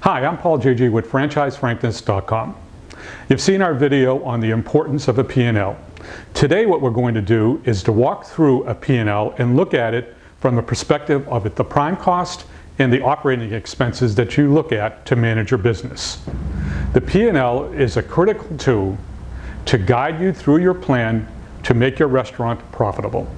Hi, I'm Paul Gigi with FranchiseFrankness.com. You've seen our video on the importance of a P&L. Today what we're going to do is to walk through a P&L and look at it from the perspective of the prime cost and the operating expenses that you look at to manage your business. The P&L is a critical tool to guide you through your plan to make your restaurant profitable.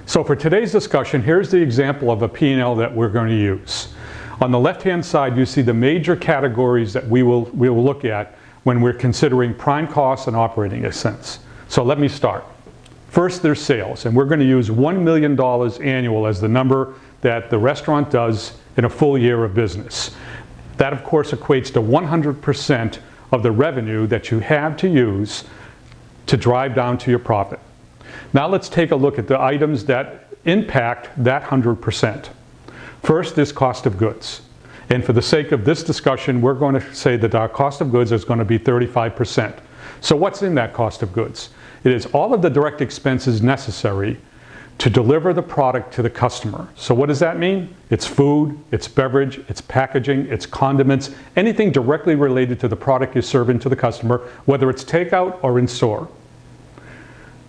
So for today's discussion, here's the example of a P&L that we're going to use. On the left-hand side, you see the major categories that we will look at when we're considering prime costs and operating expense. So let me start. First, there's sales, and we're going to use $1 million annual as the number that the restaurant does in a full year of business. That, of course, equates to 100% of the revenue that you have to use to drive down to your profit. Now let's take a look at the items that impact that 100%. First is cost of goods. And for the sake of this discussion, we're going to say that our cost of goods is going to be 35%. So what's in that cost of goods? It is all of the direct expenses necessary to deliver the product to the customer. So what does that mean? It's food, it's beverage, it's packaging, it's condiments, anything directly related to the product you're serving to the customer, whether it's takeout or in store.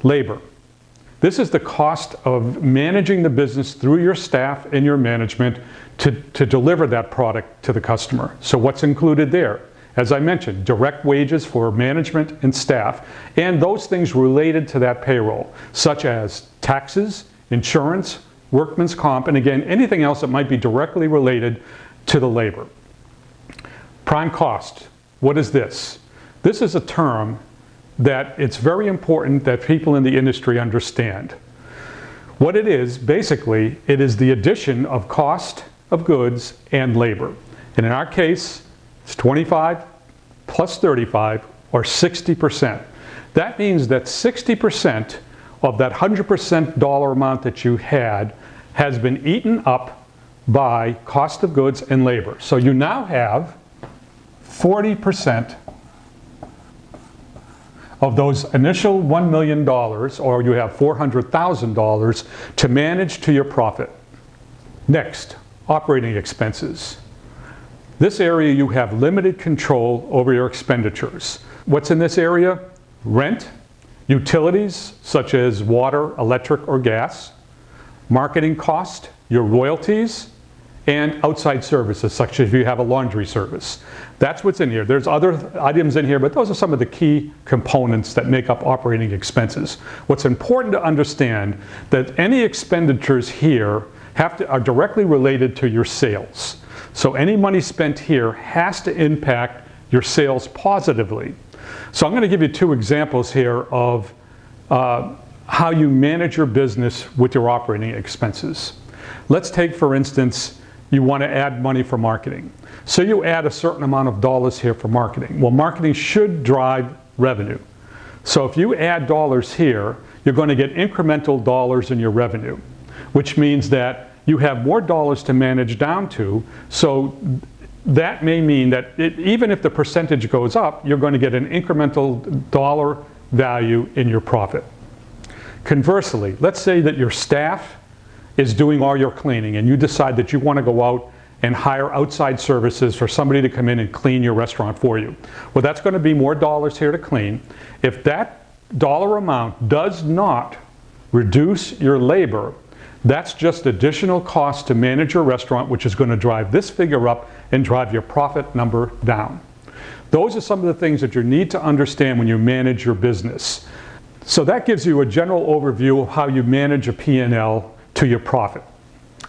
Labor. This is the cost of managing the business through your staff and your management to deliver that product to the customer. So what's included there? As I mentioned, direct wages for management and staff, and those things related to that payroll, such as taxes, insurance, workman's comp, and again, anything else that might be directly related to the labor. Prime cost. What is this? This is a term that it's very important that people in the industry understand. What it is, basically, it is the addition of cost of goods and labor. And in our case, it's 25 plus 35, or 60%. That means that 60% of that 100% dollar amount that you had has been eaten up by cost of goods and labor. So you now have 40% of those initial $1 million, or you have $400,000 to manage to your profit. Next, operating expenses. This area you have limited control over your expenditures. What's in this area? Rent, utilities such as water, electric, or gas, marketing cost, your royalties, and outside services, such as if you have a laundry service. That's what's in here. There's other items in here, but those are some of the key components that make up operating expenses. What's important to understand that any expenditures here are directly related to your sales. So any money spent here has to impact your sales positively. So I'm going to give you two examples here of how you manage your business with your operating expenses. Let's take, for instance, you want to add money for marketing. So you add a certain amount of dollars here for marketing. Well, marketing should drive revenue. So if you add dollars here, you're going to get incremental dollars in your revenue, which means that you have more dollars to manage down to. So that may mean that even if the percentage goes up, you're going to get an incremental dollar value in your profit. Conversely, let's say that your staff is doing all your cleaning and you decide that you want to go out and hire outside services for somebody to come in and clean your restaurant for you. Well, that's going to be more dollars here to clean. If that dollar amount does not reduce your labor, that's just additional cost to manage your restaurant, which is going to drive this figure up and drive your profit number down. Those are some of the things that you need to understand when you manage your business. So that gives you a general overview of how you manage a P&L to your profit.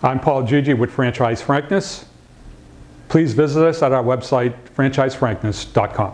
I'm Paul Gigi with Franchise Frankness. Please visit us at our website, FranchiseFrankness.com.